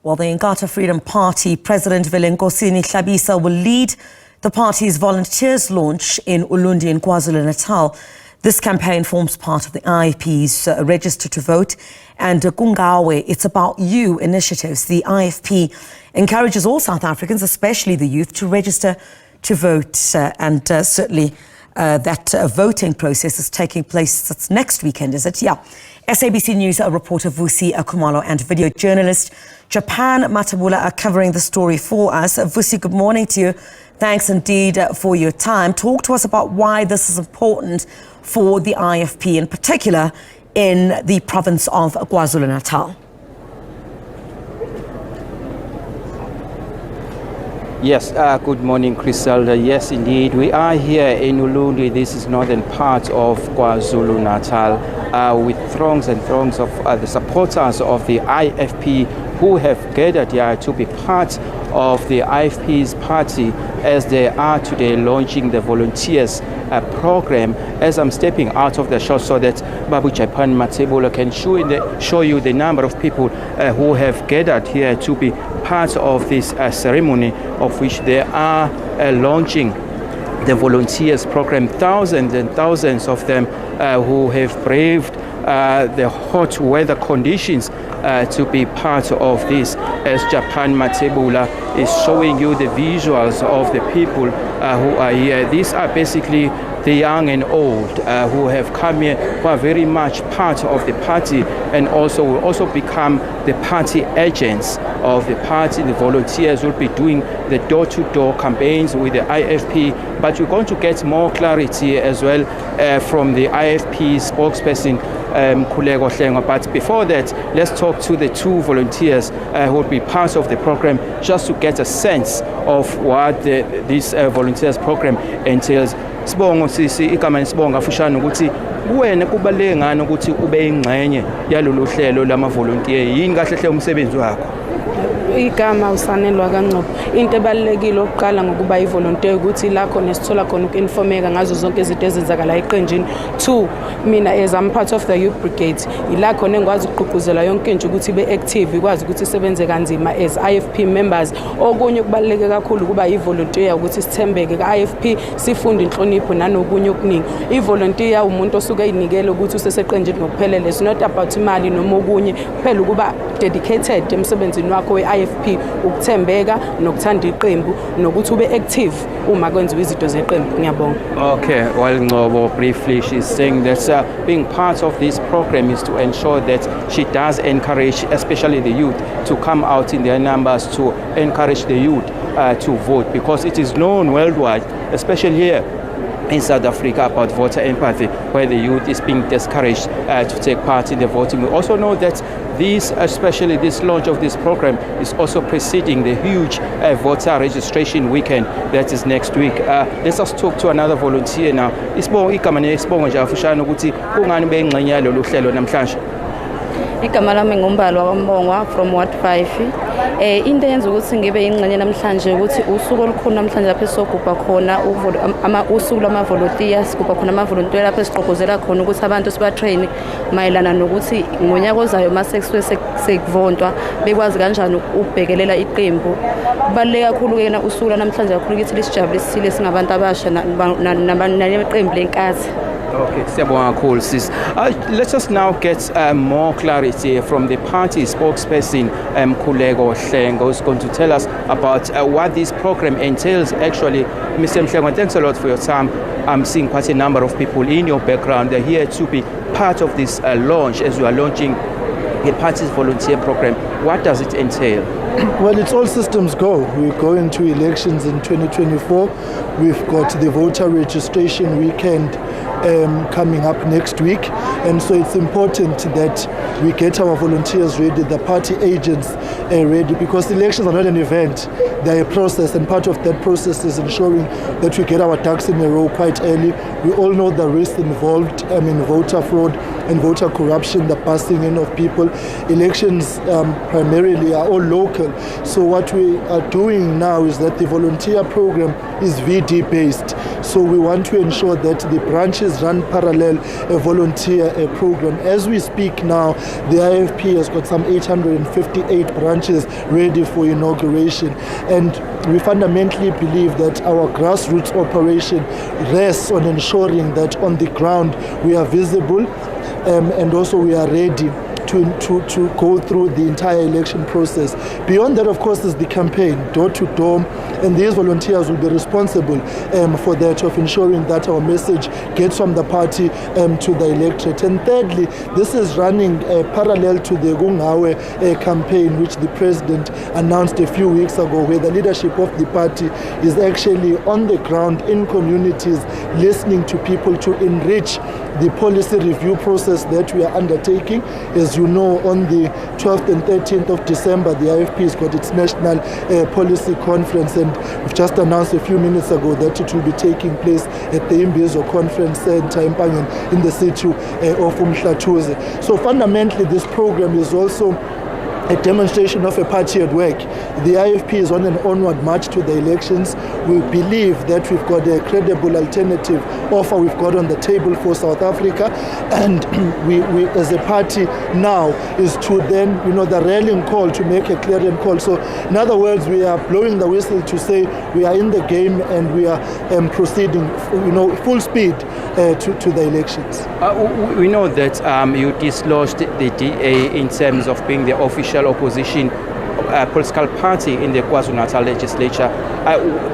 Well, the Inkatha Freedom Party President Velenkosini Hlabisa will lead the party's volunteers launch in Ulundi in KwaZulu-Natal. This campaign forms part of the IFP's Register to Vote and Kungawe, It's About You initiatives. The IFP encourages all South Africans, especially the youth, to register to vote and certainly that voting process is taking place. That's next weekend, is it? Yeah. SABC News reporter Vusi, Khumalo, and video journalist Japan Mathebula are covering the story for us. Vusi, good morning to you. Thanks indeed for your time. Talk to us about why this is important for the IFP, in particular in the province of KwaZulu-Natal. Yes, good morning, Criselda. Yes, indeed. We are here in Ulundi. This is northern part of KwaZulu-Natal with throngs and throngs of the supporters of the IFP who have gathered here to be part of the IFP's party as they are today launching the volunteers program. As I'm stepping out of the shot so that Babu Japan Mathebula can show you the number of people who have gathered here to be part of this ceremony, of which they are launching the volunteers program. Thousands and thousands of them who have braved the hot weather conditions to be part of this, as Japan Mathebula is showing you the visuals of the people who are here. These are basically the young and old who have come here, who are very much part of the party and will also become the party agents of the party. The volunteers will be doing the door-to-door campaigns with the IFP, but we're going to get more clarity as well from the IFP spokesperson, Khumalo. But before that, let's talk to the two volunteers who will be part of the program, just to get a sense of what this volunteers program entails. Sibongo sisi igama nisibonga fushane ukuthi kuwena kubaleke ngani ukuthi ube ingxenye yalolu hlelo lama volunteer. Yini kahle hle umsebenzi wakho? Igama usanelwa kaNcopho. Into ebalekile oqala ngokuba ivolunteer ukuthi la khona sithola khona ukinformeka ngazo zonke izinto ezenzakala eqenjini. 2, mina as I'm part of the youth brigade, ila khona engikwazi ukuqhuquzela yonke into ukuthi be active, ikwazi ukuthi isebenze kanzima as IFP members. Okunye kubaleke kakhulu kuba ivolunteer ukuthi sithembeke ka-IFP, sifunde inhlonipho nanokunye okuningi. Ivolunteer umuntu osuke eyinikele ukuthi useseqenjini ngokuphelele. It's not about imali noma okunye, kuphela ukuba dedicated emsebenzini wakho we-IFP, ukuthembeka nokuthanda iqembu nokuthi ube active uma kwenziwa izinto zeqembu. Ngiyabonga. Okay, well, Ngobo, briefly, she's saying that being part of this program is to ensure that she does encourage, especially the youth, to come out in their numbers to encourage the youth to vote, because it is known worldwide, especially here in South Africa, about voter empathy, where the youth is being discouraged to take part in the voting. We also know that especially this launch of this program is also preceding the huge voter registration weekend that is next week. Let's just talk to another volunteer now. Igama nje afushane ukuthi kungani bengxenye yalolu hlelo namhlanje? Igama lami ngumbalo waMbongwa from Ward 5. Into yenza ukuthi ngibe ingxenye namhlanje ukuthi usuku olukhulu namhlanje lapho sogubha khona usuku lama-volunteers, sigubha khona ama-volunteer lapho esiqoqozela khona ukuthi abantu siba-train mayelana nokuthi ngonyaka ozayo mase kusuke sekuvontwa bekwazi kanjani ukubhekelela iqembu. Kubaluleke kakhulu kena usuku namhlanje kakhulu ukuthi lisijabulisile singabantu abasha neqembu leNkatha. Okay, cool, sis. Let us now get more clarity from the party spokesperson, Khumalo, who's going to tell us about what this program entails. Actually, Mr. Mhlengo, thanks a lot for your time. I'm seeing quite a number of people in your background. They're here to be part of this launch as we are launching the party's volunteer program. What does it entail? Well, it's all systems go. We go into elections in 2024. We've got the voter registration weekend coming up next week, and so it's important that we get our volunteers ready, the party agents ready, because elections are not an event, they're a process, and part of that process is ensuring that we get our ducks in a row quite early. We all know the risks involved in voter fraud and voter corruption, the passing in of people. Elections primarily are all local, so what we are doing now is that the volunteer program is VD based, so we want to ensure that the branches parties run parallel volunteer program. As we speak now, the IFP has got some 858 branches ready for inauguration, and we fundamentally believe that our grassroots operation rests on ensuring that on the ground we are visible and also we are ready to go through the entire election process. Beyond that, of course, is the campaign, door to door, and these volunteers will be responsible for that, of ensuring that our message gets from the party to the electorate. And thirdly, this is running parallel to the Kungawe campaign, which the president announced a few weeks ago, where the leadership of the party is actually on the ground in communities, listening to people to enrich the policy review process that we are undertaking. As you know, on the 12th and 13th of December, the IFP has got its national policy conference, and we've just announced a few minutes ago that it will be taking place at the Imbizo Conference Center in the city of Umhlathuze. So fundamentally, this program is also a demonstration of a party at work. The IFP is on an onward march to the elections. We believe that we've got a credible alternative offer we've got on the table for South Africa, and we as a party now is to then, the rallying call, to make a clarion call. So in other words, we are blowing the whistle to say we are in the game and we are proceeding, full speed to the elections. We know that you dislodged the DA in terms of being the official opposition political party in the KwaZulu-Natal legislature.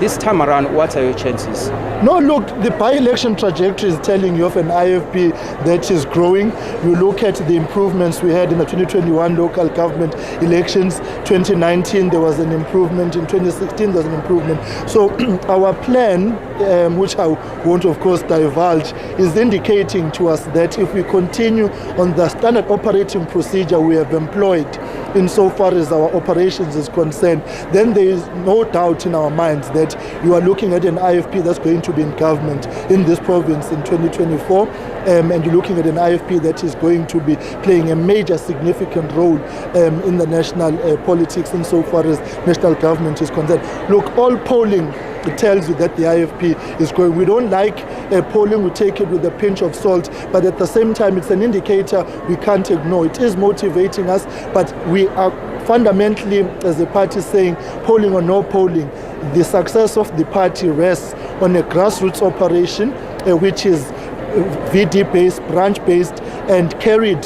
This time around, what are your chances? No, look, the by-election trajectory is telling you of an IFP that is growing. You look at the improvements we had in the 2021 local government elections. 2019, there was an improvement. In 2016, there was an improvement. So our plan, which I won't, of course, divulge, is indicating to us that if we continue on the standard operating procedure we have employed, insofar as our operations is concerned, then there is no doubt in our minds that you are looking at an IFP that's going to be in government in this province in 2024, and you're looking at an IFP that is going to be playing a major significant role in the national politics insofar as national government is concerned. Look, all polling, it tells you that the IFP is growing. We don't like polling, we take it with a pinch of salt, but at the same time it's an indicator we can't ignore. It is motivating us, but we are fundamentally, as a party, saying polling or no polling, the success of the party rests on a grassroots operation which is VD-based, branch-based, and carried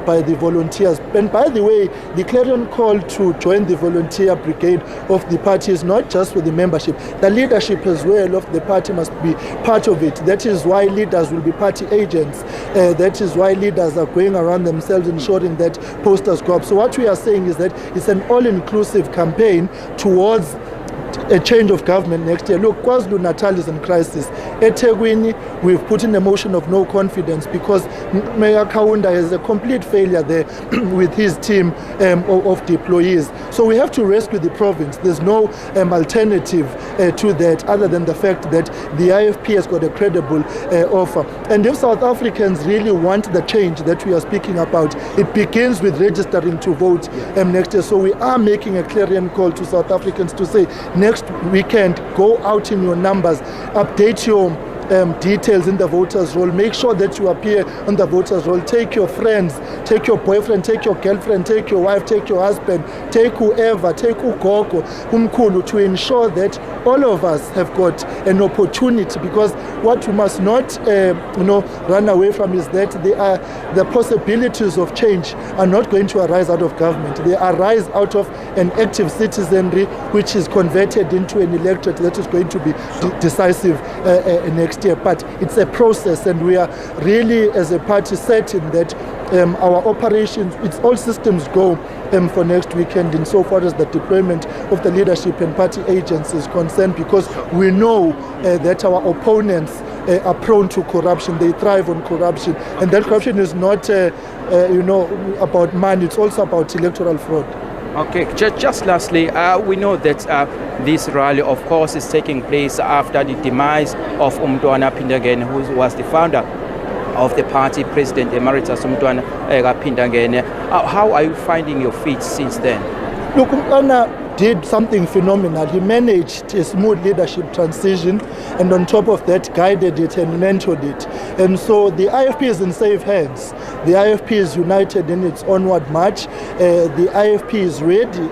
by the volunteers. And by the way, the clarion call to join the volunteer brigade of the party is not just for the membership. The leadership as well of the party must be part of it. That is why leaders will be party agents. That is why leaders are going around themselves ensuring that posters go up. So what we are saying is that it's an all-inclusive campaign towards a change of government next year. Look, KwaZulu-Natal is in crisis. eThekwini, we've put in a motion of no confidence because Mayor Kaunda is a complete failure there with his team of deployees. So we have to rescue the province. There's no alternative to that other than the fact that the IFP has got a credible offer. And if South Africans really want the change that we are speaking about, it begins with registering to vote next year. So we are making a clarion call to South Africans to say, next weekend, go out in your numbers, update your details in the voters roll, make sure that you appear on the voters roll, take your friends, take your boyfriend, take your girlfriend, take your wife, take your husband, take whoever, take ugogo, umkhulu, to ensure that all of us have got an opportunity, because what we must not run away from is that the possibilities of change are not going to arise out of government. They arise out of an active citizenry which is converted into an electorate that is going to be decisive next year. But it's a process, and we are really, as a party, certain that our operations, it's all systems go for next weekend insofar as the deployment of the leadership and party agents is concerned, because we know that our opponents are prone to corruption. They thrive on corruption, and that corruption is not about money, it's also about electoral fraud. Okay, just lastly, we know that this rally, of course, is taking place after the demise of Umntwana Phindangene, who was the founder of the party, President Emeritus Umntwana Phindangene. How are you finding your feet since then? Look, Umntwana did something phenomenal. He managed a smooth leadership transition, and on top of that, guided it and mentored it. And so the IFP is in safe hands. The IFP is united in its onward march. The IFP is ready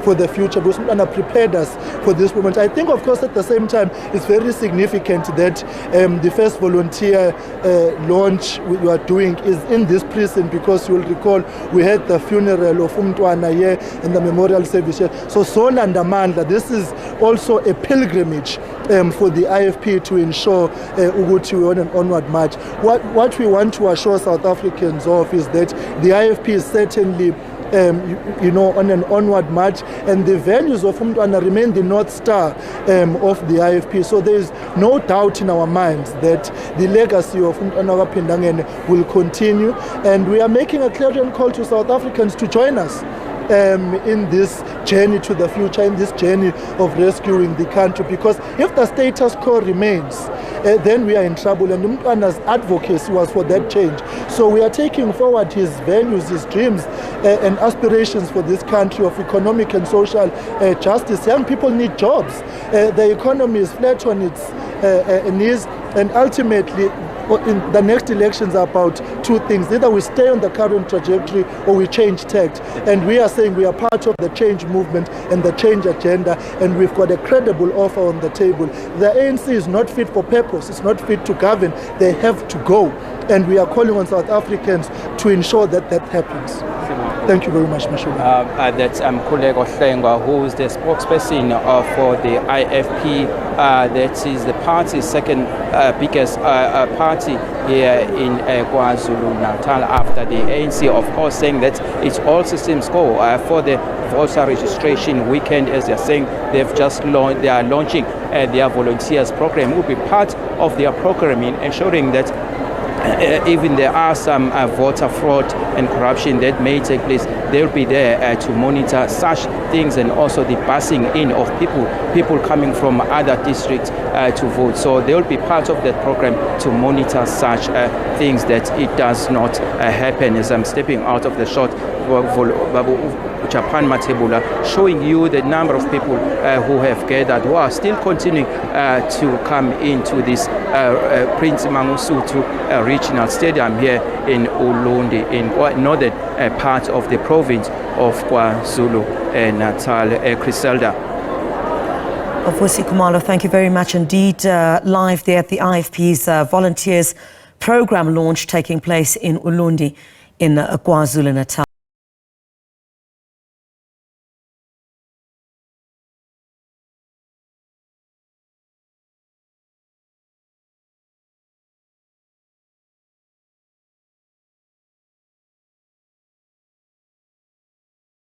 for the future because Umntwana prepared us for this moment. I think, of course, at the same time, it's very significant that the first volunteer launch we are doing is in this prison, because you'll recall we had the funeral of Umntwana here and the memorial service here. So Solanda Mandla, this is also a pilgrimage for the IFP to ensure Uguti we're on an onward march. What we want to assure South Africans of is that the IFP is certainly on an onward march, and the values of Umntwana remain the North Star of the IFP. So there is no doubt in our minds that the legacy of Umntwana Kapindangene will continue, and we are making a clarion call to South Africans to join us in this journey to the future, in this journey of rescuing the country, because if the status quo remains, then we are in trouble, and Umntwana's advocacy was for that change. So we are taking forward his values, his dreams and aspirations for this country of economic and social justice. Young people need jobs. The economy is flat on its knees, and ultimately in the next elections are about two things: either we stay on the current trajectory or we change tact. And we are saying we are part of the change movement and the change agenda, and we've got a credible offer on the table. The ANC is not fit for purpose, it's not fit to govern. They have to go, and we are calling on South Africans to ensure that that happens. Thank you very much, Mashuga. That's Kulego Hlengwa, who is the spokesperson for the IFP. That is the party's second biggest party here in KwaZulu-Natal, after the ANC, of course, saying that it's all systems go for the voter registration weekend. As they're saying, they are launching their volunteers program. Will be part of their program in ensuring that even there are some voter fraud and corruption that may take place, they'll be there to monitor such things, and also the passing in of people coming from other districts to vote. So they'll be part of that program to monitor such things, that it does not happen. As I'm stepping out of the shot, Japan Mathebula, showing you the number of people who have gathered, who are still continuing to come into this Prince Mangosuthu Regional Stadium here in Ulundi, in northern part of the province of KwaZulu-Natal. Griselda. Vusi, Khumalo, thank you very much indeed. Live there at the IFP's Volunteers Program launch taking place in Ulundi in KwaZulu-Natal.